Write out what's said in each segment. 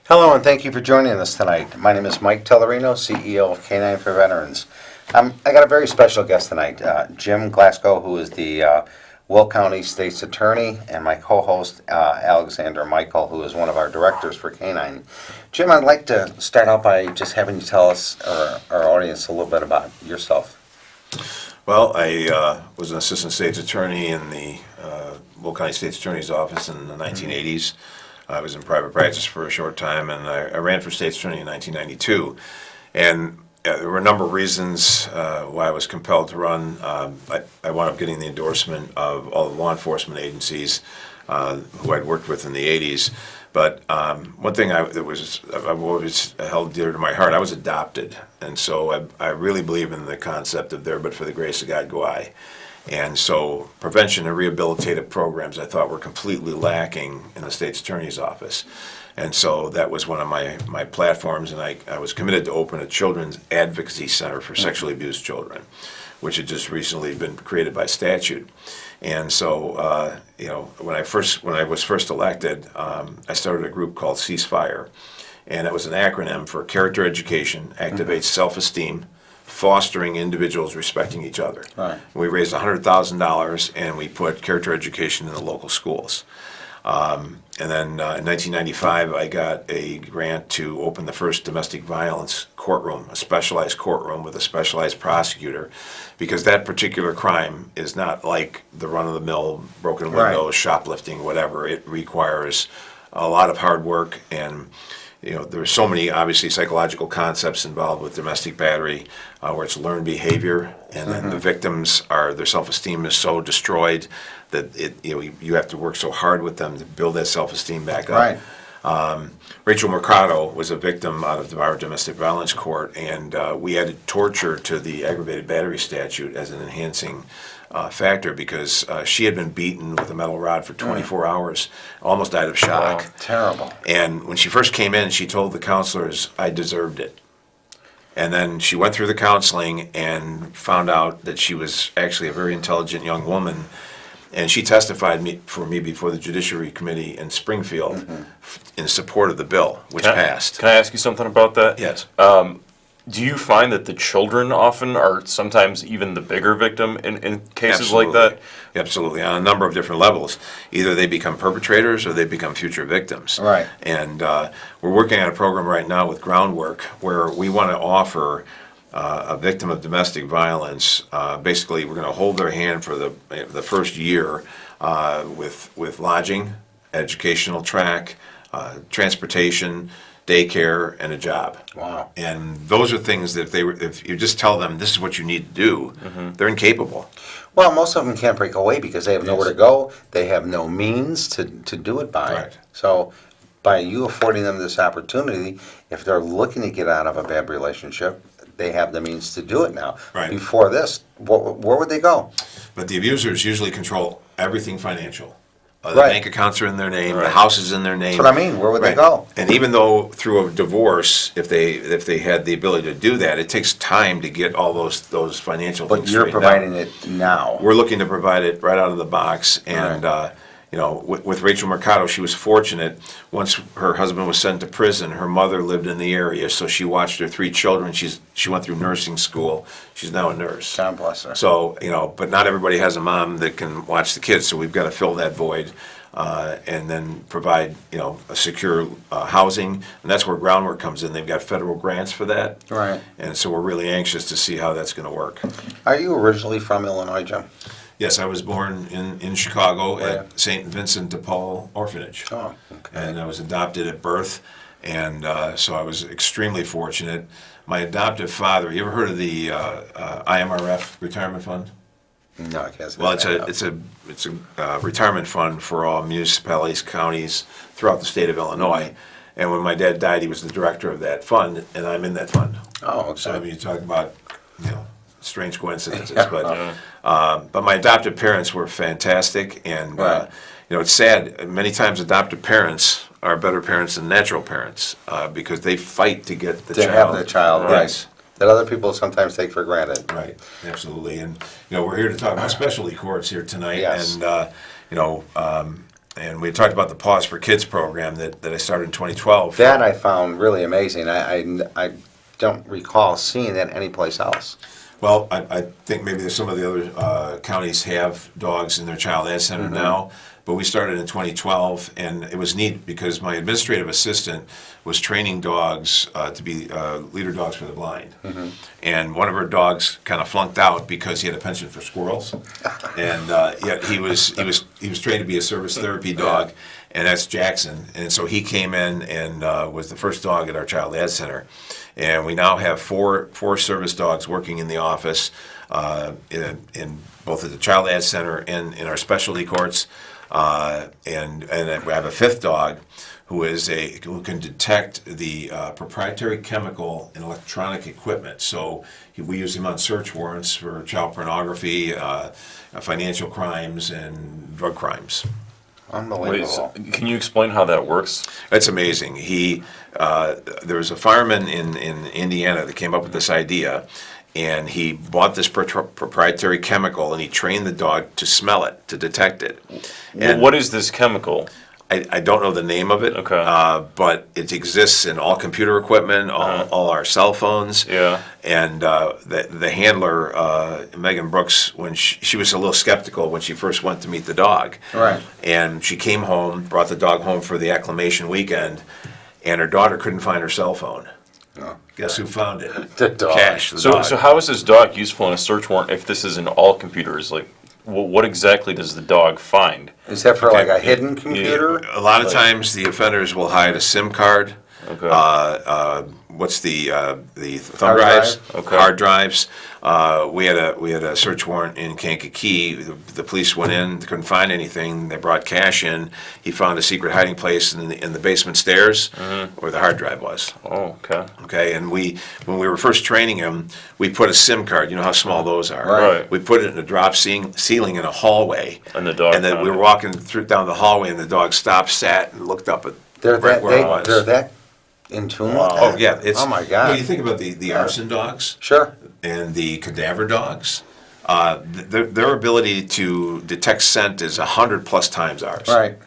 Hello, and thank you for joining us tonight. My name is Mike Tellerino, CEO of K9 for Veterans. I got a very special guest tonight, Jim Glasgow, who is the Will County State's Attorney, and my co-host, Alexander Michael, who is one of our directors for K9. Jim, I'd like to start out by just having you tell us, or our audience, a little bit about yourself. Well, I was an assistant state's attorney in the Will County State's Attorney's Office in the 1980s. I was in private practice for a short time, and I ran for state's attorney in 1992. And there were a number of reasons why I was compelled to run. I wound up getting the endorsement of all the law enforcement agencies who I'd worked with in the 80s. But one thing I've always held dear to my heart, I was adopted. And so I really believe in the concept of there but for the grace of God go I. And so prevention and rehabilitative programs I thought were completely lacking in the state's attorney's office. And so that was one of my platforms, and I was committed to open a children's advocacy center for sexually abused children, which had just recently been created by statute. And so, when I was first elected, I started a group called Ceasefire, and it was an acronym for Character Education, Activates Self-Esteem, Fostering Individuals Respecting Each Other. Right. We raised $100,000, and we put character education in the local schools. And then in 1995, I got a grant to open the first domestic violence courtroom, a specialized courtroom with a specialized prosecutor, because that particular crime is not like the run-of-the-mill broken windows, Right. shoplifting, whatever. It requires a lot of hard work, and there are so many, obviously, psychological concepts involved with domestic battery, where it's learned behavior, and then the victims their self-esteem is so destroyed that you have to work so hard with them to build that self-esteem back up. Right. Rachel Mercado was a victim out of our domestic violence court, and we added torture to the aggravated battery statute as an enhancing factor because she had been beaten with a metal rod for 24 hours, almost died of shock. Wow, terrible. And when she first came in, she told the counselors, I deserved it. And then she went through the counseling and found out that she was actually a very intelligent young woman. And she testified for me before the Judiciary Committee in Springfield in support of the bill, which passed. Can I ask you something about that? Yes. Do you find that the children often are sometimes even the bigger victim in cases like that? Absolutely, on a number of different levels. Either they become perpetrators or they become future victims. Right. And we're working on a program right now with Groundwork where we want to offer a victim of domestic violence, basically we're going to hold their hand for the first year with lodging, educational track, transportation, daycare, and a job. Wow. And those are things that if you just tell them this is what you need to do, they're incapable. Well, most of them can't break away because they have nowhere to go. They have no means to do it by. Right. So by you affording them this opportunity, if they're looking to get out of a bad relationship, they have the means to do it now. Right. Before this, where would they go? But the abusers usually control everything financial. The Right. bank accounts are in their name, the Right. house is in their name. That's what I mean. Where would they Right. go? And even though through a divorce, if they had the ability to do that, it takes time to get all those financial But things you're straightened out. providing it now. We're looking to provide it right out of the box, and with Rachel Mercado, she was fortunate. Once her husband was sent to prison, her mother lived in the area, so she watched her 3 children. She went through nursing school. She's now a nurse. God bless her. So but not everybody has a mom that can watch the kids, so we've got to fill that void. And then provide, a secure housing, and that's where Groundwork comes in. They've got federal grants for that, Right. and so we're really anxious to see how that's going to work. Are you originally from Illinois, Jim? Yes, I was born in Chicago Right. at St. Vincent de Paul Orphanage, Oh, okay. and I was adopted at birth, and so I was extremely fortunate. My adoptive father, you ever heard of the IMRF retirement fund? No, I can't say Well, that. it's a retirement fund for all municipalities, counties throughout the state of Illinois. And when my dad died, he was the director of that fund, and I'm in that fund. Oh, okay. So I mean, you talk about strange coincidences, Yeah. but my adoptive parents were fantastic, and Right. it's sad. Many times, adoptive parents are better parents than natural parents because they fight to get the To child. have the child, right. Yes. That other people sometimes take for granted. Right, absolutely, and we're here to talk about specialty courts here tonight, Yes. and and we talked about the Pause for Kids program that I started in 2012. That I found really amazing. I don't recall seeing that anyplace else. Well, I think maybe there's some of the other counties have dogs in their child ed center now, but we started in 2012, and it was neat because my administrative assistant was training dogs to be leader dogs for the blind, and one of her dogs kind of flunked out because he had a penchant for squirrels, and yet he was trained to be a service therapy dog, and that's Jackson, and so he came in and was the first dog at our child ed center. And we now have four service dogs working in the office, in both at the Child Ad Center and in our specialty courts. And we have a fifth dog who can detect the proprietary chemical and electronic equipment. So we use him on search warrants for child pornography, financial crimes, and drug crimes. Unbelievable. Can you explain how that works? It's amazing. There was a fireman in Indiana that came up with this idea, and he bought this proprietary chemical, and he trained the dog to smell it, to detect it. And What is this chemical? I don't know the name of it, Okay. but it exists in all computer equipment, all our cell phones. Yeah. And the handler, Megan Brooks, when she was a little skeptical when she first went to meet the dog. Right. And she came home, brought the dog home for the acclimation weekend, and her daughter couldn't find her cell phone. Oh. Guess who found it? The dog. Cash, the So, dog. so how is this dog useful in a search warrant if this is in all computers? Like, what exactly does the dog find? Is that for like a hidden computer? A lot of times the offenders will hide a SIM card. Okay. What's the thumb Hard drives? drive? Okay. Hard drives. We had a search warrant in Kankakee. The police went in, couldn't find anything. They brought cash in. He found a secret hiding place in the basement stairs where the hard drive was. Oh, okay. Okay, and when we were first training him, we put a SIM card. You know how small those are. Right. We put it in a drop ceiling in a hallway. And the dog And then found we were it. walking down the hallway, and the dog stopped, sat, and looked up at They're right that where it was. they're that in tune with Oh that? yeah, it's. Oh my You God. think about the arson dogs Sure. and the cadaver dogs. Their ability to detect scent is 100+ times ours. Right.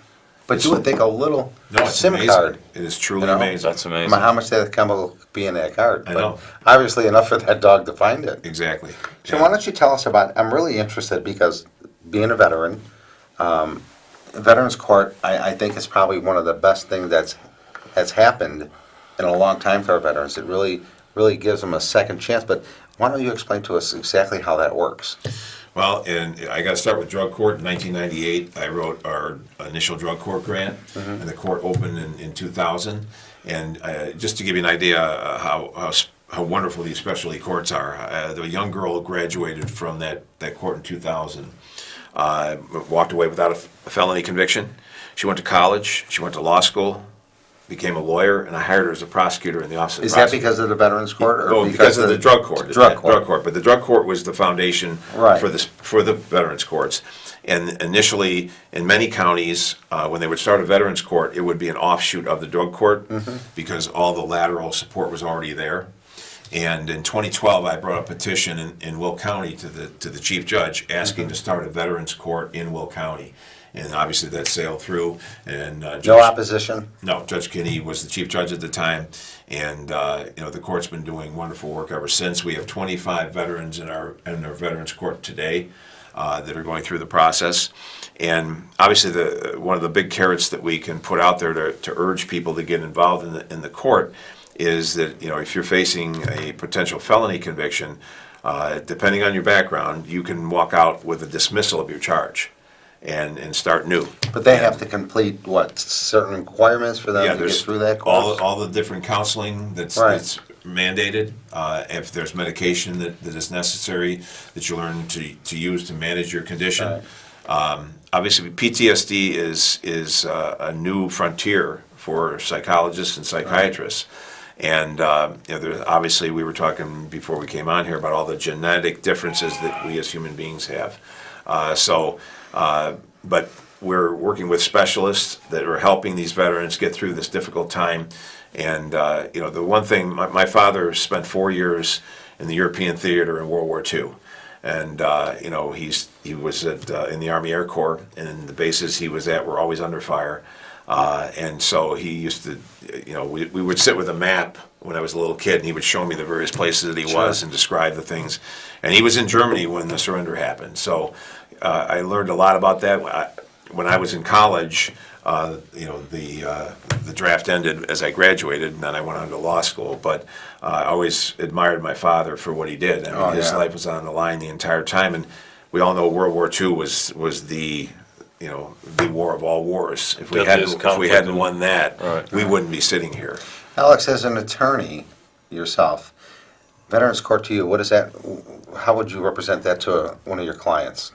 But you would think a little No, it's SIM amazing. card. It is truly You know? amazing. That's I amazing. mean, how much that chemical be in that card? I But know. obviously enough for that dog to find it. Exactly. So Yeah. why don't you tell us about, I'm really interested because being a veteran, Veterans Court, I think is probably one of the best things that's happened in a long time for our veterans. It really gives them a second chance. But why don't you explain to us exactly how that works? Well, and I got to start with drug court. In 1998, I wrote our initial drug court grant, and the court opened in 2000. And just to give you an idea how wonderful these specialty courts are, the young girl graduated from that court in 2000, walked away without a felony conviction. She went to college, she went to law school, became a lawyer, and I hired her as a prosecutor in the office of the Is that prosecutor. because of the Veterans Court? Or Oh, because of the drug court. Drug court. But the drug court was the foundation Right. for the veterans courts. And initially, in many counties, when they would start a veterans court, it would be an offshoot of the drug court because all the lateral support was already there. And in 2012, I brought a petition in Will County to the chief judge asking to start a veterans court in Will County. And obviously that sailed through. And No Judge- opposition? no, Judge Kinney was the chief judge at the time, and the court's been doing wonderful work ever since. We have 25 veterans in our veterans court today that are going through the process, and obviously one of the big carrots that we can put out there to urge people to get involved in the court is that if you're facing a potential felony conviction, depending on your background, you can walk out with a dismissal of your charge. And start new. But they have to complete, what, certain requirements for them Yeah, to get there's through that course? all the different counseling that's mandated. If there's medication that is necessary, that you learn to use to manage your condition. Obviously, PTSD is a new frontier for psychologists and psychiatrists. And obviously, we were talking before we came on here about all the genetic differences that we as human beings have. But we're working with specialists that are helping these veterans get through this difficult time. And the one thing, my father spent 4 years in the European theater in World War II. And he was in the Army Air Corps, and the bases he was at were always under fire. And so he used to, we would sit with a map when I was a little kid, and he would show me the various places that he was and describe the things. And he was in Germany when the surrender happened. So I learned a lot about that. When I was in college, the draft ended as I graduated, and then I went on to law school. But I always admired my father for what he did. I mean, his life was on the line the entire time, and we all know World War II was the the war of all wars. If we hadn't won that, we wouldn't be sitting here. Alex, as an attorney yourself, Veterans Court to you, what is that? How would you represent that to one of your clients?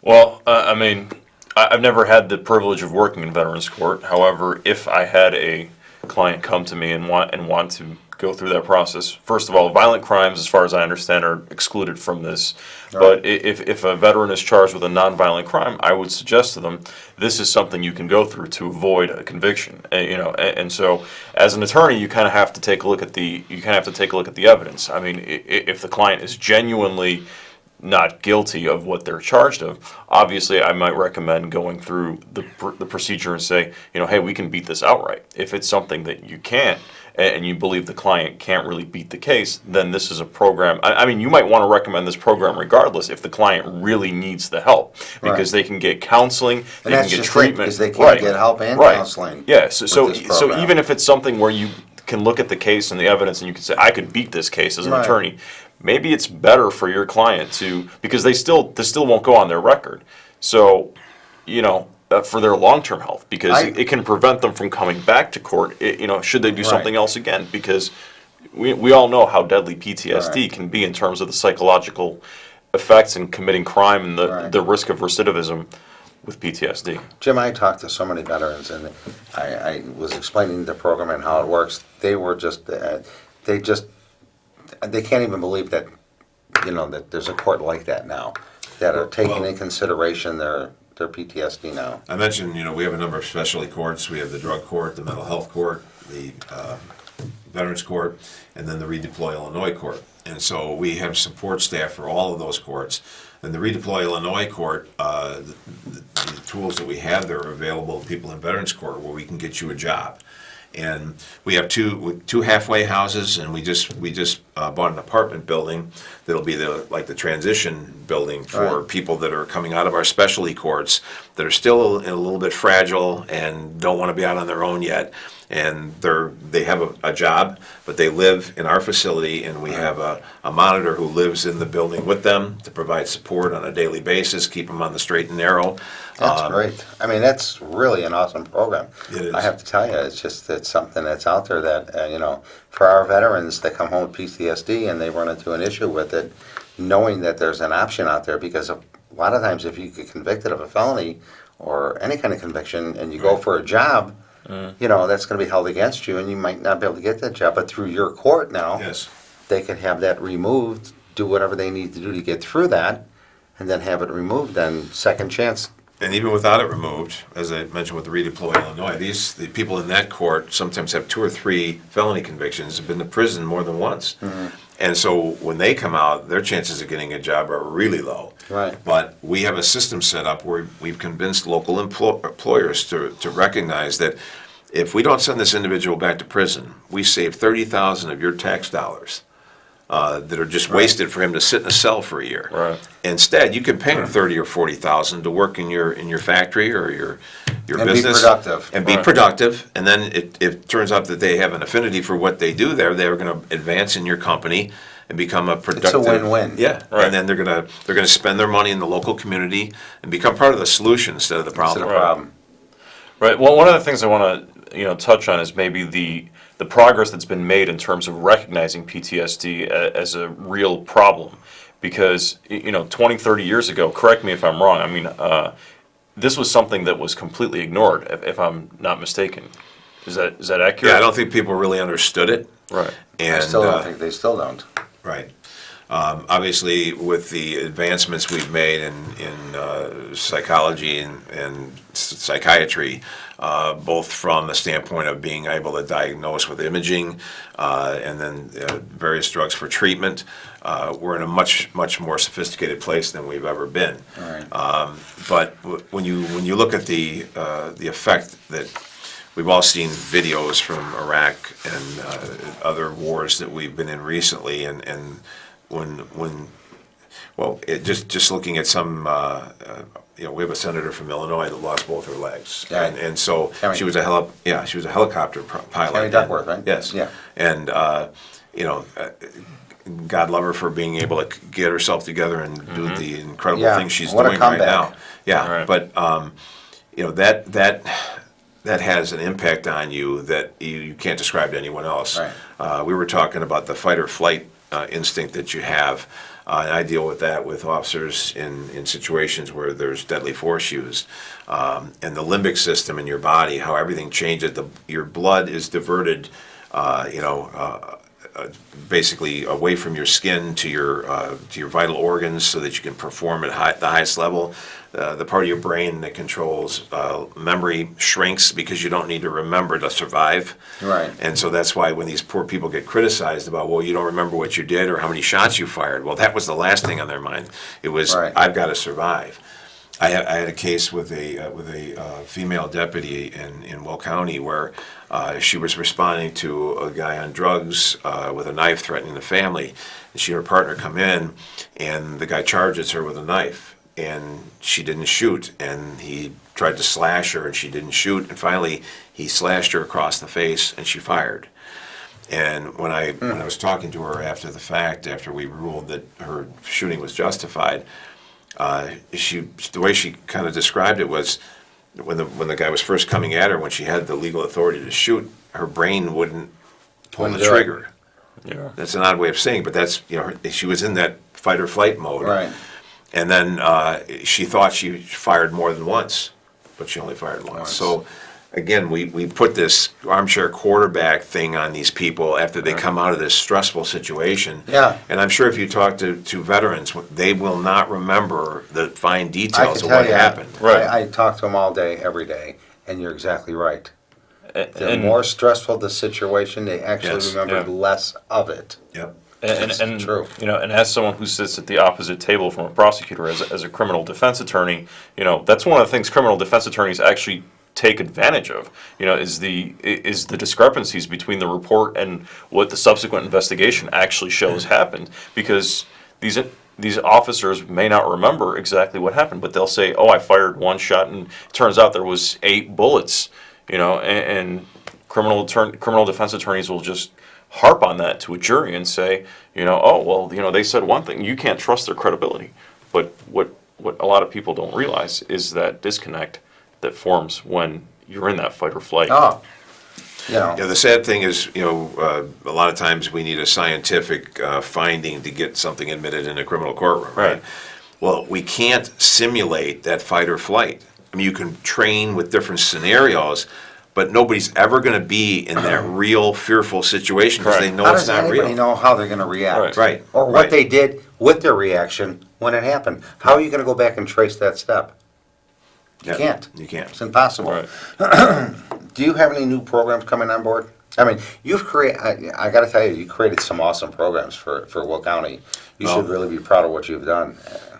Well, I mean, I've never had the privilege of working in Veterans Court. However, if I had a client come to me and want to go through that process, first of all, violent crimes, as far as I understand, are excluded from this. Right. But if a veteran is charged with a nonviolent crime, I would suggest to them this is something you can go through to avoid a conviction. And so, as an attorney, you kind of have to take a look at the evidence. I mean, if the client is genuinely not guilty of what they're charged of, obviously I might recommend going through the procedure and say, hey, we can beat this outright. If it's something that you can't, and you believe the client can't really beat the case, then this is a program. I mean, you might want to recommend this program regardless if the client really needs the help, because they can get counseling, they can get treatment. Because they can get help and counseling. Yeah, so even if it's something where you can look at the case and the evidence and you can say, I could beat this case as an attorney, maybe it's better for your client because this still won't go on their record. So, for their long-term health, because it can prevent them from coming back to court, should they do something else again, because we all know how deadly PTSD can be in terms of the psychological effects in committing crime and the risk of recidivism with PTSD. Jim, I talked to so many veterans, and I was explaining the program and how it works. They were they can't even believe that, that there's a court like that now, that are taking in consideration their PTSD now. I mentioned, we have a number of specialty courts. We have the drug court, the mental health court, the veterans court, and then the Redeploy Illinois court. And so we have support staff for all of those courts. And the Redeploy Illinois court, the tools that we have there are available to people in veterans court where we can get you a job. And we have two halfway houses, and we just bought an apartment building that'll be the transition building for people that are coming out of our specialty courts that are still a little bit fragile and don't want to be out on their own yet. And they have a job, but they live in our facility, and we have a monitor who lives in the building with them to provide support on a daily basis, keep them on the straight and narrow. That's great. I mean, that's really an awesome program. It is. I have to tell you, it's something that's out there that, for our veterans that come home with PTSD and they run into an issue with it, knowing that there's an option out there, because a lot of times if you get convicted of a felony or any kind of conviction and you go for a job, that's going to be held against you, and you might not be able to get that job. But through your court now, they can have that removed, do whatever they need to do to get through that, and then have it removed, then second chance. And even without it removed, as I mentioned with the Redeploy Illinois, the people in that court sometimes have 2 or 3 felony convictions, have been to prison more than once. Mm-hmm. And so when they come out, their chances of getting a job are really low. Right. But we have a system set up where we've convinced local employers to recognize that if we don't send this individual back to prison, we save $30,000 of your tax dollars that are just wasted for him to sit in a cell for a year. Right. Instead, you can pay him $30,000 or $40,000 to work in your factory or your business. And be productive. And then it turns out that they have an affinity for what they do there. They're going to advance in your company and become a productive. It's a win-win. Yeah, and then they're going to spend their money in the local community and become part of the solution instead of the problem. Right. Well, one of the things I want to touch on is maybe the progress that's been made in terms of recognizing PTSD as a real problem. Because 20, 30 years ago, correct me if I'm wrong, I mean, this was something that was completely ignored, if I'm not mistaken. Is that accurate? Yeah, I don't think people really understood it. Right. And I still don't think they still don't. Right. Obviously, with the advancements we've made in psychology and psychiatry, both from the standpoint of being able to diagnose with imaging and then various drugs for treatment, we're in a much more sophisticated place than we've ever been. Right. But when you look at the effect that we've all seen videos from Iraq and other wars that we've been in recently, and just looking at some, we have a senator from Illinois that lost both her legs, Yeah. and so Tammy. she was a helicopter pilot. Tammy Duckworth, right? Yes. Yeah. And God love her for being able to get herself together and do the incredible Yeah, things she's what a doing right comeback. now. Yeah, Right. but that has an impact on you that you can't describe to anyone else. Right. We were talking about the fight or flight instinct that you have. And I deal with that with officers in situations where there's deadly force used. And the limbic system in your body, how everything changes. Your blood is diverted, basically away from your skin to your vital organs so that you can perform at the highest level. The part of your brain that controls memory shrinks because you don't need to remember to survive. Right. And so that's why when these poor people get criticized about, well, you don't remember what you did or how many shots you fired, well, that was the last thing on their mind. It was, Right. I've got to survive. I had a case with a female deputy in Will County where she was responding to a guy on drugs with a knife threatening the family. And she and her partner come in, and the guy charges her with a knife. And she didn't shoot, and he tried to slash her, and she didn't shoot, and finally he slashed her across the face, and she fired. And when I was talking to her after the fact, after we ruled that her shooting was justified, the way she kind of described it was when the guy was first coming at her, when she had the legal authority to shoot, her brain wouldn't pull the trigger. Yeah. That's an odd way of saying, but that's she was in that fight or flight mode. Right. And then she thought she fired more than once, but she only fired once. So, again, we put this armchair quarterback thing on these people after they come out of this stressful situation. Yeah. And I'm sure if you talk to veterans, they will not remember the fine I details can of tell what you, happened. Right. I talk to them all day, every day, and you're exactly right. The And- more stressful the situation, they actually Yes. remember Yeah. less of it. Yep. And true. and as someone who sits at the opposite table from a prosecutor, as a criminal defense attorney, that's one of the things criminal defense attorneys actually take advantage of. Is the discrepancies between the report and what the subsequent investigation actually shows happened, because these officers may not remember exactly what happened, but they'll say, "Oh, I fired one shot," and it turns out there was 8 bullets. And criminal defense attorneys will just harp on that to a jury and say, oh, well, they said one thing. You can't trust their credibility. But what a lot of people don't realize is that disconnect that forms when you're in that fight or flight. Oh, Yeah, the sad thing is, a lot of times we need a scientific finding to get something admitted in a criminal courtroom, right? Right. Well, we can't simulate that fight or flight. I mean, you can train with different scenarios, but nobody's ever going to be in that real fearful situation because they Correct. know how it's does not anybody real. know how they're going to react? Right. Or what Right. they did with their reaction when it happened. How are you going to go back and trace that step? You Yeah, can't. You can't. It's impossible. Right. Do you have any new programs coming on board? I mean, you've created, I got to tell you created some awesome programs for Will County. You Well- should really be proud of what you've done.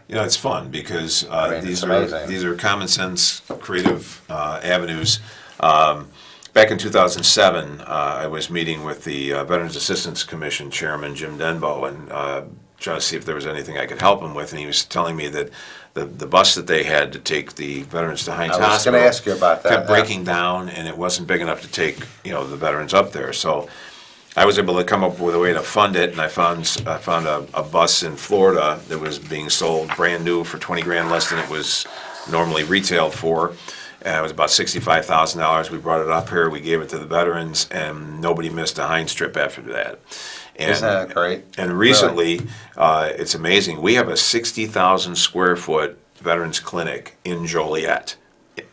It's fun because mean, these it's amazing. these are common sense, creative avenues. Back in 2007, I was meeting with the Veterans Assistance Commission Chairman Jim Denbo and trying to see if there was anything I could help him with, and he was telling me that the bus that they had to take the veterans to Heinz I was going Hospital to ask you about that. kept breaking down, and it wasn't big enough to take the veterans up there. So I was able to come up with a way to fund it, and I found a bus in Florida that was being sold brand new for 20 grand less than it was normally retailed for. It was about $65,000. We brought it up here, we gave it to the veterans, and nobody missed a Heinz trip after that. And, Isn't that great? And recently, it's amazing. We have a 60,000 square foot veterans clinic in Joliet.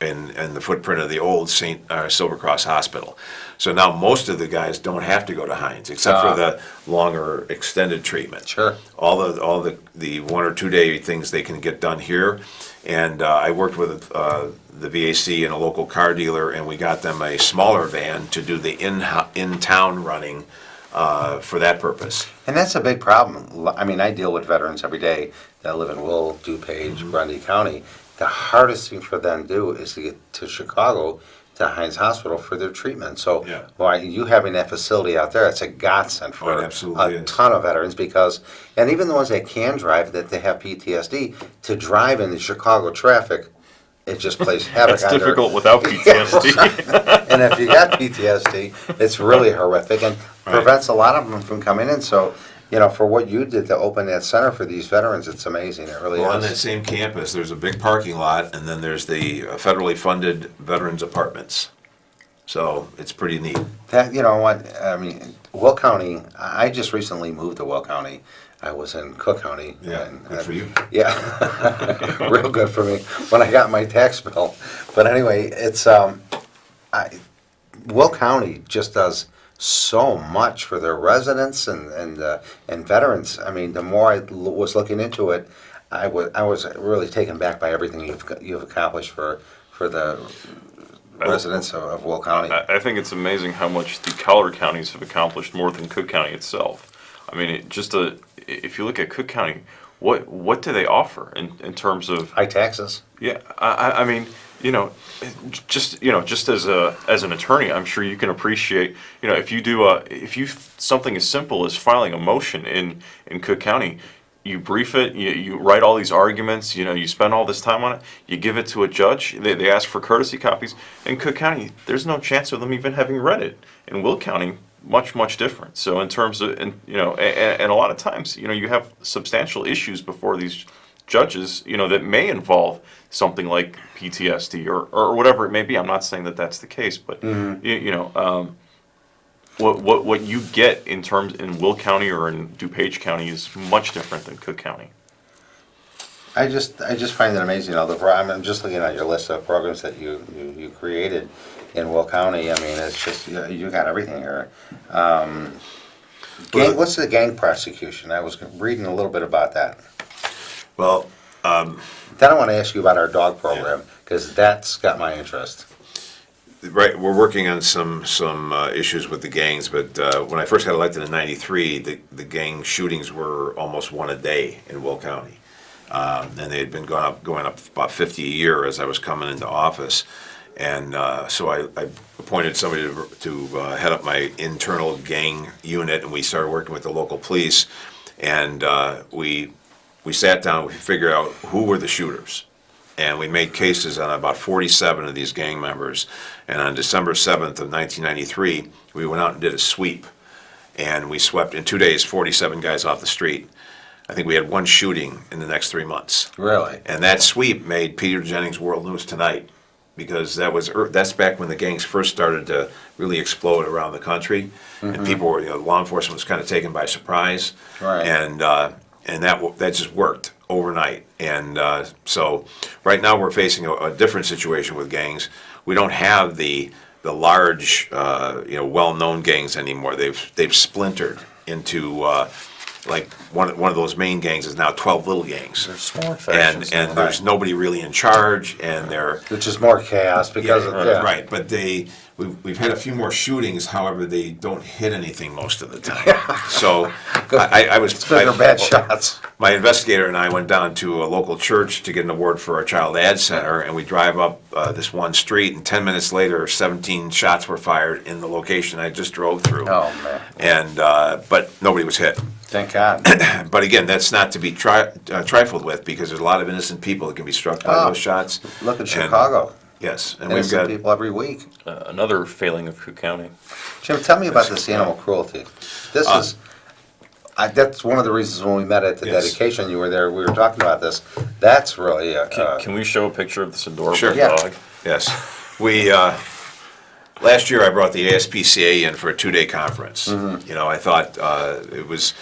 in the footprint of the old Silver Cross Hospital. So now most of the guys don't have to go to Hines, except for the longer extended treatment. Sure. All the 1 or 2 day things they can get done here. And I worked with the VAC and a local car dealer, and we got them a smaller van to do the in-town running for that purpose. And that's a big problem. I mean, I deal with veterans every day that live in Will, DuPage, Grundy County. The hardest thing for them to do is to get to Chicago, to Hines Hospital for their treatment. So, Yeah. why you having that facility out there, it's a godsend for it absolutely a is. ton of veterans because, and even the ones that can drive, that they have PTSD, to drive in the Chicago traffic, it just plays havoc It's on their- difficult without PTSD. And if you got PTSD, it's really horrific and prevents a lot of them from coming in. So, you know, for what you did to open that center for these veterans, it's amazing. It really Well, on is. that same campus, there's a big parking lot, and then there's the federally funded veterans apartments. So it's pretty neat. That, you know what, I mean, Will County, I just recently moved to Will County. I was in Cook County. Yeah, and, good for you. Yeah, real good for me when I got my tax bill. But anyway, it's, Will County just does so much for their residents and veterans. I mean, the more I was looking into it, I was really taken back by everything you've accomplished for the residents of Will County. I think it's amazing how much the collar counties have accomplished more than Cook County itself. I mean, if you look at Cook County, what do they offer in terms of? High taxes. Yeah, I mean, just as an attorney, I'm sure you can appreciate, if you something as simple as filing a motion in Cook County, you brief it, you write all these arguments, you spend all this time on it, you give it to a judge, they ask for courtesy copies. In Cook County, there's no chance of them even having read it. In Will County, much different. So in terms of, and a lot of times, you have substantial issues before these judges, that may involve something like PTSD or whatever it may be. I'm not saying that that's the case, but what you get in Will County or in DuPage County is much different than Cook County. I just find it amazing. I'm just looking at your list of programs that you created in Will County. I mean, it's just you got everything here. What's the gang prosecution? I was reading a little bit about that. Well, Then I want to ask you about our dog program because that's got my interest. right, we're working on some issues with the gangs, but when I first got elected in '93, the gang shootings were almost one a day in Will County, and they had been going up about 50 a year as I was coming into office, and so I appointed somebody to head up my internal gang unit, and we started working with the local police, and we sat down, we figured out who were the shooters. And we made cases on about 47 of these gang members. And on December 7th of 1993, we went out and did a sweep. And we swept, in 2 days, 47 guys off the street. I think we had one shooting in the next 3 months. Really? And that sweep made Peter Jennings' World News Tonight, because that's back when the gangs first started to really explode around the country. And people were, law enforcement was kind of taken by surprise. Right. And that just worked overnight. And so right now we're facing a different situation with gangs. We don't have the large, well-known gangs anymore. They've splintered into like one of those main gangs is now 12 little gangs. They're smaller And factions. there's nobody really in charge, and they're Which is more chaos because of right. But we've had a few more shootings. However, they don't hit anything most of the time. So I was It's good or bad shots. my investigator and I went down to a local church to get an award for our child ad center, and we drive up this one street, and 10 minutes later, 17 shots were fired in the location I just drove through. Oh man! And but nobody was hit. Thank God. But again, that's not to be trifled with, because there's a lot of innocent people that can be struck by those shots. Look at And- Chicago. Yes, and we've Innocent got people every week. Another failing of Cook County. Jim, tell me about this animal cruelty. This is. That's one of the reasons when we met at the Yes. dedication, you were there, we were talking about this. That's really, Can we show a picture of this adorable Sure. Yeah. dog? Yes. We, last year I brought the ASPCA in for a 2-day conference. I thought it was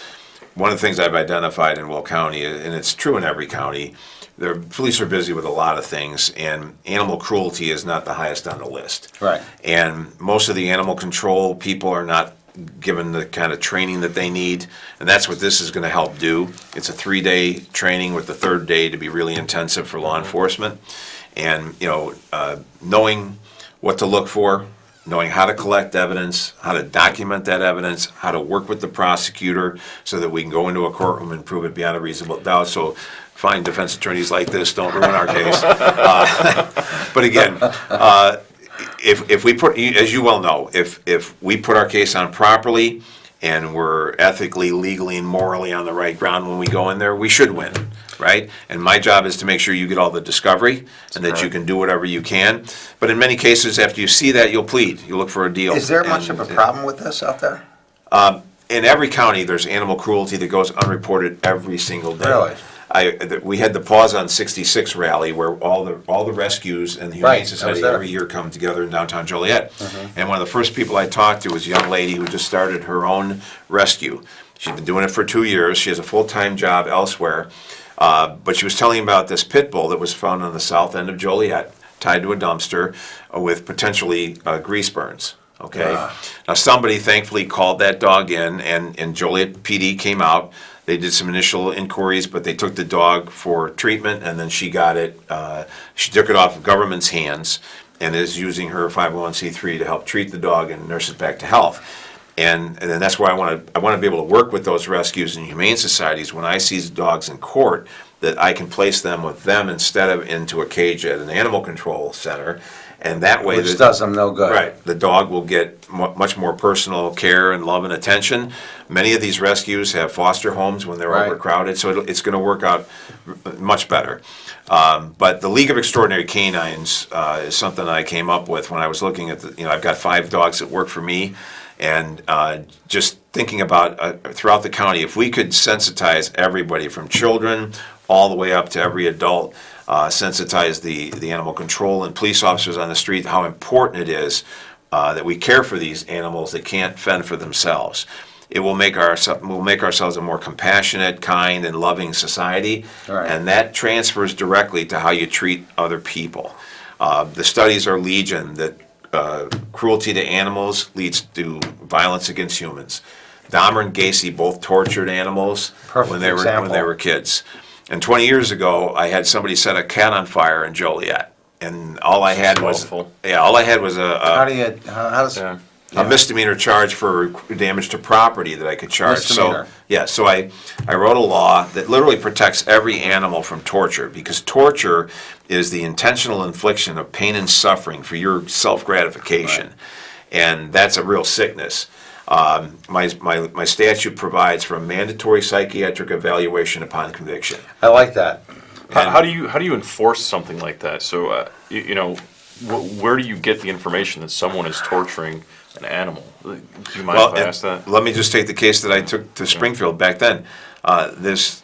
one of the things I've identified in Will County, and it's true in every county, the police are busy with a lot of things, and animal cruelty is not the highest on the list. Right. And most of the animal control people are not given the kind of training that they need, and that's what this is going to help do. It's a 3-day training with the third day to be really intensive for law enforcement, and knowing what to look for, knowing how to collect evidence, how to document that evidence, how to work with the prosecutor so that we can go into a courtroom and prove it beyond a reasonable doubt. So fine defense attorneys like this don't ruin our case. But again, if we put, as you well know, if we put our case on properly and we're ethically, legally, and morally on the right ground when we go in there, we should win, right? And my job is to make sure you get all the discovery and that you can do whatever you can. But in many cases, after you see that, you'll plead. You'll look for a deal. Is there much of a problem with this out there? In every county, there's animal cruelty that goes unreported every single day. Really? We had the Pause on 66 rally where all the rescues and the Humane Right, I was Society there. every year come together in downtown Joliet. And one of the first people I talked to was a young lady who just started her own rescue. She's been doing it for 2 years. She has a full-time job elsewhere. But she was telling me about this pit bull that was found on the south end of Joliet, tied to a dumpster with potentially grease burns. Okay. Now somebody thankfully called that dog in, and Joliet PD came out. They did some initial inquiries, but they took the dog for treatment, and then she got it. She took it off of government's hands, and is using her 501c3 to help treat the dog and nurse it back to health. And then that's why I want to be able to work with those rescues and humane societies when I see dogs in court, that I can place them with them instead of into a cage at an animal control center. And that way, Which does them no good. Right. The dog will get much more personal care and love and attention. Many of these rescues have foster homes when they're Right. overcrowded, so it's going to work out much better. But the League of Extraordinary Canines is something I came up with when I was looking at I've got 5 dogs that work for me, and just thinking about throughout the county, if we could sensitize everybody from children all the way up to every adult, sensitize the animal control and police officers on the street how important it is that we care for these animals that can't fend for themselves. It will make ourselves a more compassionate, kind, and loving society, Right. and that transfers directly to how you treat other people. The studies are legion that cruelty to animals leads to violence against humans. Dahmer and Gacy both tortured animals Perfect when they example. were kids. And 20 years ago, I had somebody set a cat on fire in Joliet, and all I had was Awful. How do you, how does, Yeah. a misdemeanor charge for damage to property that I could charge. Misdemeanor. So I wrote a law that literally protects every animal from torture, because torture is the intentional infliction of pain and suffering for your self-gratification. Right. And that's a real sickness. My statute provides for a mandatory psychiatric evaluation upon conviction. I like that. How do you enforce something like that? So where do you get the information that someone is torturing an animal? Do you mind if I ask that? Let me just take the case that I took to Springfield back then. This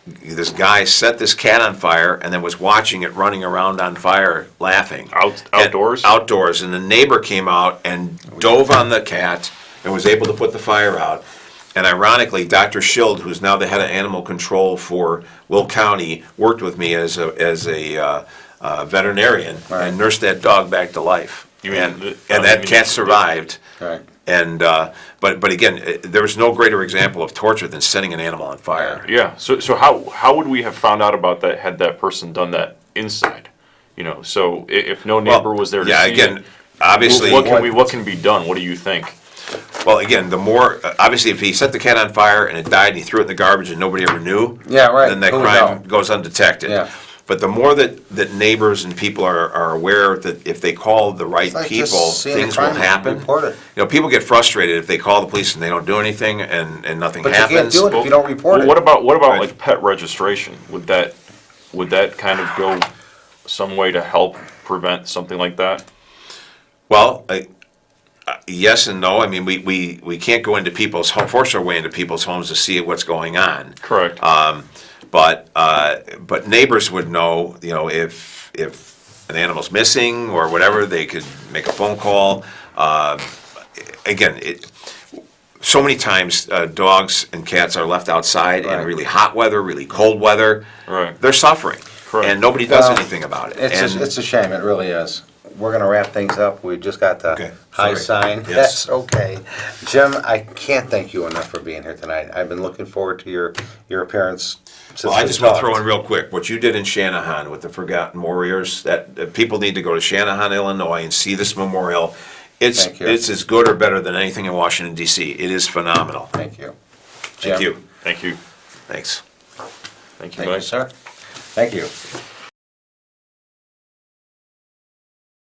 guy set this cat on fire and then was watching it running around on fire, laughing. Outdoors? Outdoors, and the neighbor came out and dove on the cat and was able to put the fire out. And ironically, Dr. Schild, who's now the head of animal control for Will County, worked with me as a veterinarian Right. and nursed that dog back to life. You mean and the- and that cat survived. Right. And but again, there was no greater example of torture than setting an animal on fire. Yeah. So how would we have found out about that had that person done that inside? So if no neighbor was there to Yeah, see again, it, obviously, what can be done? What do you think? well, again, the more obviously, if he set the cat on fire and it died, and he threw it in the garbage and nobody ever knew, Yeah, right. then that Who would crime know? goes undetected. Yeah. But the more that neighbors and people are aware that if they call the right It's like people, just seeing a things will crime and happen. report it. People get frustrated if they call the police and they don't do anything and nothing But you happens. can't do it if you don't report it. What about Right. like pet registration? Would that kind of go some way to help prevent something like that? Well, yes and no. I mean, we can't go into people's home, force our way into people's homes to see what's going on. Correct. But neighbors would know, if an animal's missing or whatever, they could make a phone call. Again, so many times dogs and cats are left outside in Right. really hot weather, really cold weather. Right. They're suffering, Correct. and nobody does Well, anything about it. It's a shame, it really is. We're gonna wrap things up. We just got the Okay, high sorry. sign. Yes. That's okay. Jim, I can't thank you enough for being here tonight. I've been looking forward to your appearance since Well, I we just want to throw talked. in real quick, what you did in Shanahan with the Forgotten Warriors, that people need to go to Shanahan, Illinois and see this memorial. Thank you. It's as good or better than anything in Washington DC. It is phenomenal. Thank you. Thank Jim, you. Thank you. Thanks. Thank you, Thank you, Mike. sir. Thank you.